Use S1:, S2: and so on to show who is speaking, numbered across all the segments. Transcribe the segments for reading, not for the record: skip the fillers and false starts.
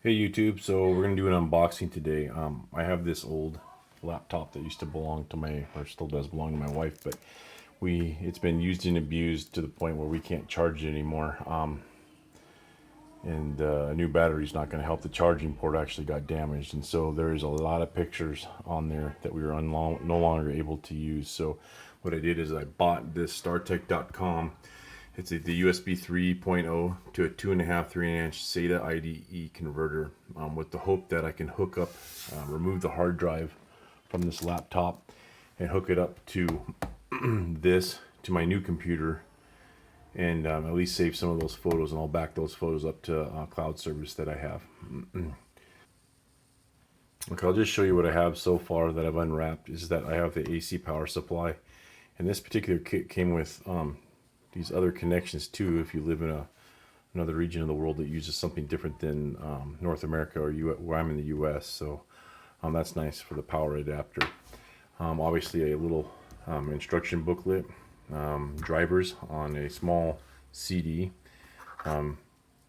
S1: Hey YouTube, so we're gonna do an unboxing today. I have this old laptop that used to belong to or still does belong to my wife, but it's been used and abused to the point where we can't charge it anymore. And a new battery is not going to help. The charging port actually got damaged, and so there's a lot of pictures on there that we were no longer able to use. So what I did is I bought this StarTech.com. It's the USB 3.0 to a 2.5 3-inch SATA IDE converter, with the hope that I can hook up, remove the hard drive from this laptop and hook it up to to my new computer, and at least save some of those photos, and I'll back those photos up to cloud service that I have. Okay, I'll just show you what I have so far that I've unwrapped. Is that I have the AC power supply, and this particular kit came with these other connections too if you live in another region of the world that uses something different than North America or where I'm in the US. So that's nice for the power adapter. Obviously a little instruction booklet, drivers on a small CD.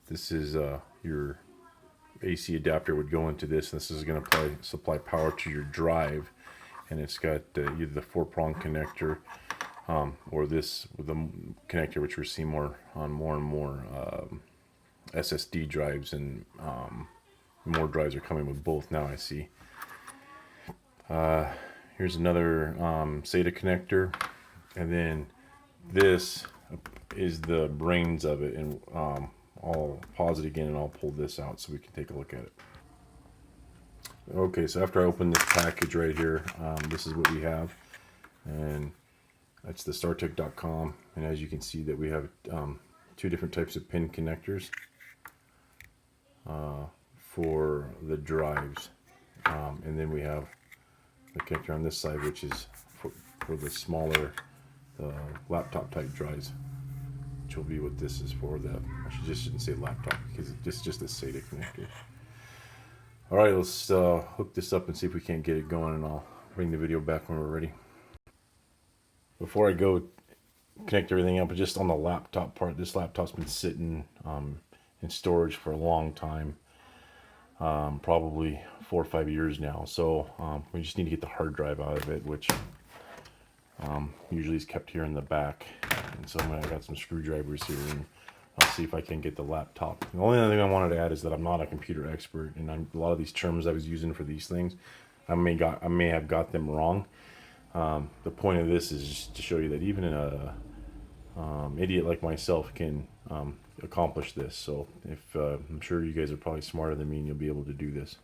S1: This is your AC adapter would go into this. This is going to supply power to your drive, and it's got either the 4-prong connector, or this with the connector, which we're seeing more and more SSD drives, and more drives are coming with both now. I see. Here's another SATA connector, and then this is the brains of it, and I'll pause it again and I'll pull this out so we can take a look at it. Okay, so after I open this package right here, this is what we have, and that's the StarTech.com, and as you can see that we have two different types of pin connectors for the drives, and then we have the connector on this side, which is for the smaller laptop type drives, which will be what this is for. I shouldn't say laptop, because it's just a SATA connector. All right, let's hook this up and see if we can't get it going, and I'll bring the video back when we're ready. Before I go connect everything up, just on the laptop part, this laptop's been sitting in storage for a long time, probably 4 or 5 years now. So we just need to get the hard drive out of it, which usually is kept here in the back. And so I got some screwdrivers here, and I'll see if I can get the laptop. The only other thing I wanted to add is that I'm not a computer expert, and a lot of these terms I was using for these things, I may have got them wrong. The point of this is just to show you that even a idiot like myself can accomplish this. So if I'm sure you guys are probably smarter than me, and you'll be able to do this.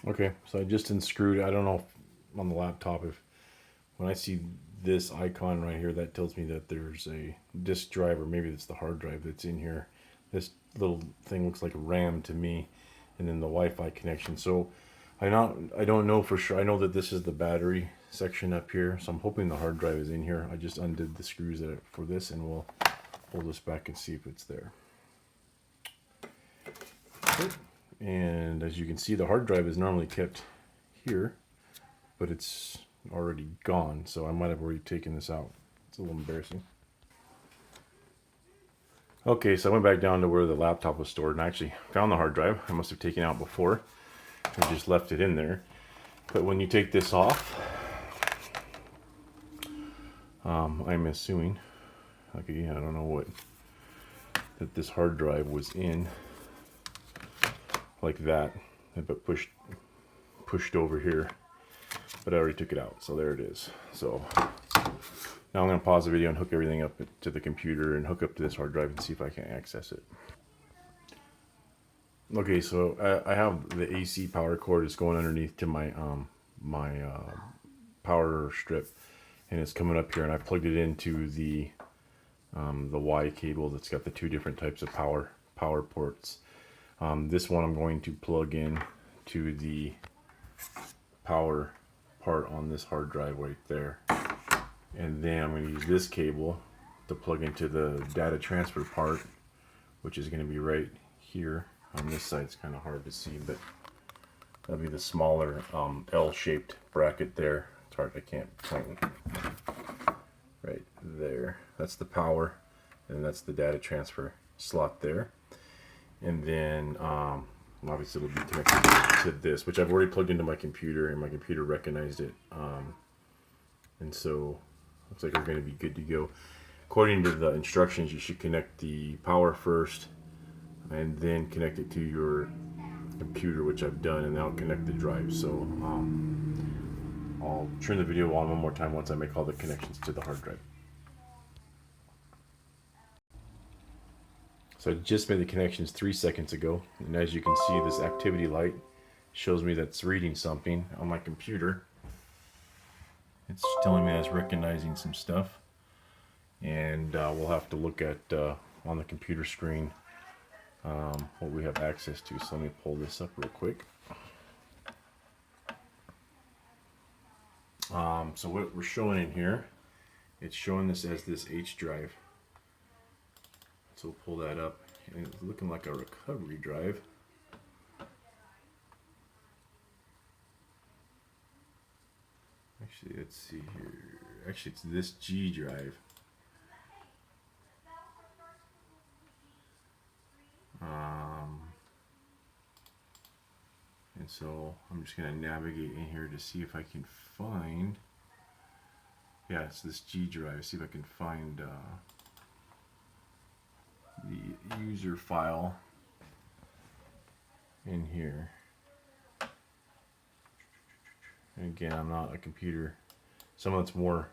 S1: Okay, so I just unscrewed. I don't know if on the laptop, if when I see this icon right here, that tells me that there's a disk drive, or maybe it's the hard drive that's in here. This little thing looks like a RAM to me, and then the Wi-Fi connection. So I don't know for sure. I know that this is the battery section up here, so I'm hoping the hard drive is in here. I just undid the screws for this, and we'll pull this back and see if it's there. Okay. And as you can see, the hard drive is normally kept here, but it's already gone, so I might have already taken this out. It's a little embarrassing. Okay, so I went back down to where the laptop was stored, and I actually found the hard drive. I must have taken it out before. I just left it in there. But when you take this off, I'm assuming, okay, I don't know what, that this hard drive was in like that, but pushed over here. But I already took it out, so there it is. So now I'm going to pause the video and hook everything up to the computer and hook up to this hard drive and see if I can access it. Okay, so I have the AC power cord is going underneath to my power strip, and it's coming up here, and I plugged it into the Y cable that's got the two different types of power ports. This one I'm going to plug in to the power part on this hard drive right there, and then I'm going to use this cable to plug into the data transfer part, which is going to be right here on this side. It's kind of hard to see, but that'll be the smaller L-shaped bracket there. It's hard, I can't point right there. That's the power, and that's the data transfer slot there. And then obviously it'll be connected to this, which I've already plugged into my computer, and my computer recognized it. And so looks like we're going to be good to go. According to the instructions, you should connect the power first and then connect it to your computer, which I've done, and that'll connect the drive. So I'll turn the video on one more time once I make all the connections to the hard drive. So I just made the connections 3 seconds ago, and as you can see, this activity light shows me that it's reading something on my computer. It's telling me that it's recognizing some stuff, and we'll have to look at on the computer screen what we have access to. So let me pull this up real quick. So what we're showing in here, it's showing this as this H drive. So we'll pull that up, and it's looking like a recovery drive. Actually, let's see here. Actually, it's this G drive. And so I'm just going to navigate in here to see if I can find, yeah, it's this G drive. See if I can find the user file in here. And again, I'm not a computer. Someone that's more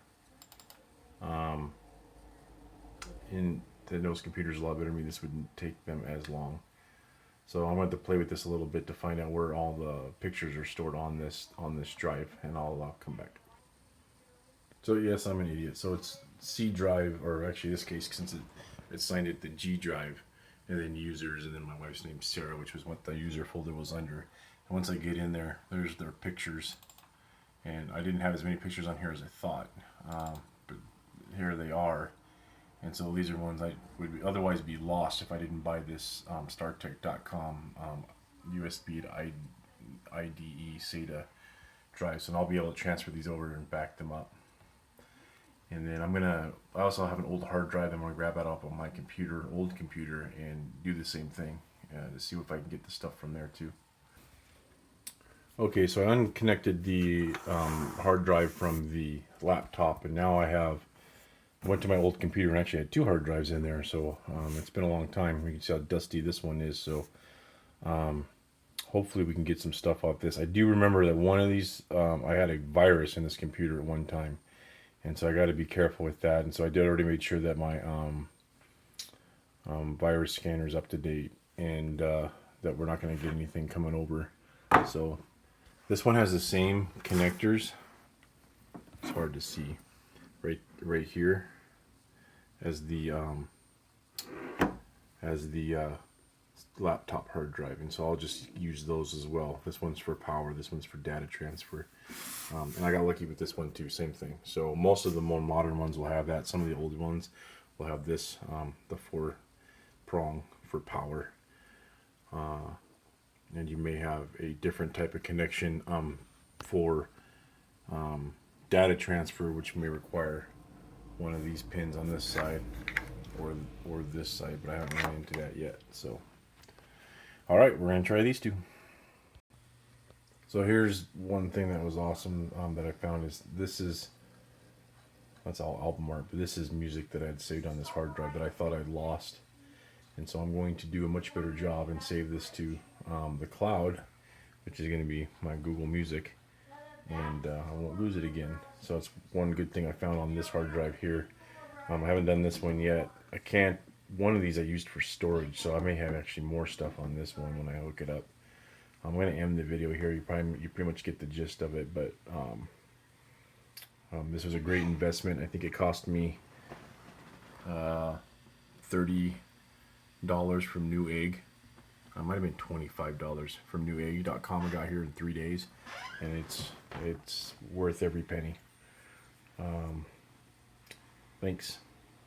S1: that knows computers a lot better than me, this wouldn't take them as long. So I'm going to play with this a little bit to find out where all the pictures are stored on this drive, and I'll come back. So yes, I'm an idiot. So it's C drive, or actually in this case, since it signed it the G drive, and then users, and then my wife's name Sarah, which was what the user folder was under. And once I get in there, there's their pictures, and I didn't have as many pictures on here as I thought, but here they are. And so these are ones I would otherwise be lost if I didn't buy this StarTech.com USB to IDE SATA drive. So I'll be able to transfer these over and back them up. And then I also have an old hard drive. I'm gonna grab that off on my computer, old computer, and do the same thing to see if I can get the stuff from there too. Okay, so I unconnected the hard drive from the laptop, and now I went to my old computer and actually had 2 hard drives in there. So it's been a long time. You can see how dusty this one is. So hopefully we can get some stuff off this. I do remember that one of these, I had a virus in this computer at one time, and so I got to be careful with that. And so I did already make sure that my virus scanner is up to date, and that we're not going to get anything coming over. So this one has the same connectors. It's hard to see right here as the laptop hard drive, and so I'll just use those as well. This one's for power, this one's for data transfer, and I got lucky with this one too, same thing. So most of the more modern ones will have that. Some of the old ones will have this, the 4-prong for power, and you may have a different type of connection for data transfer, which may require one of these pins on this side or this side, but I haven't run into that yet. So all right, we're gonna try these two. So here's one thing that was awesome that I found is that's all album art, but this is music that I had saved on this hard drive that I thought I'd lost, and so I'm going to do a much better job and save this to the cloud, which is going to be my Google Music, and I won't lose it again. So it's one good thing I found on this hard drive here. I haven't done this one yet. One of these I used for storage, so I may have actually more stuff on this one when I hook it up. I'm going to end the video here. You pretty much get the gist of it, but this was a great investment. I think it cost me $30 from Newegg. It might have been $25 from Newegg.com. I got here in 3 days, and it's worth every penny. Thanks.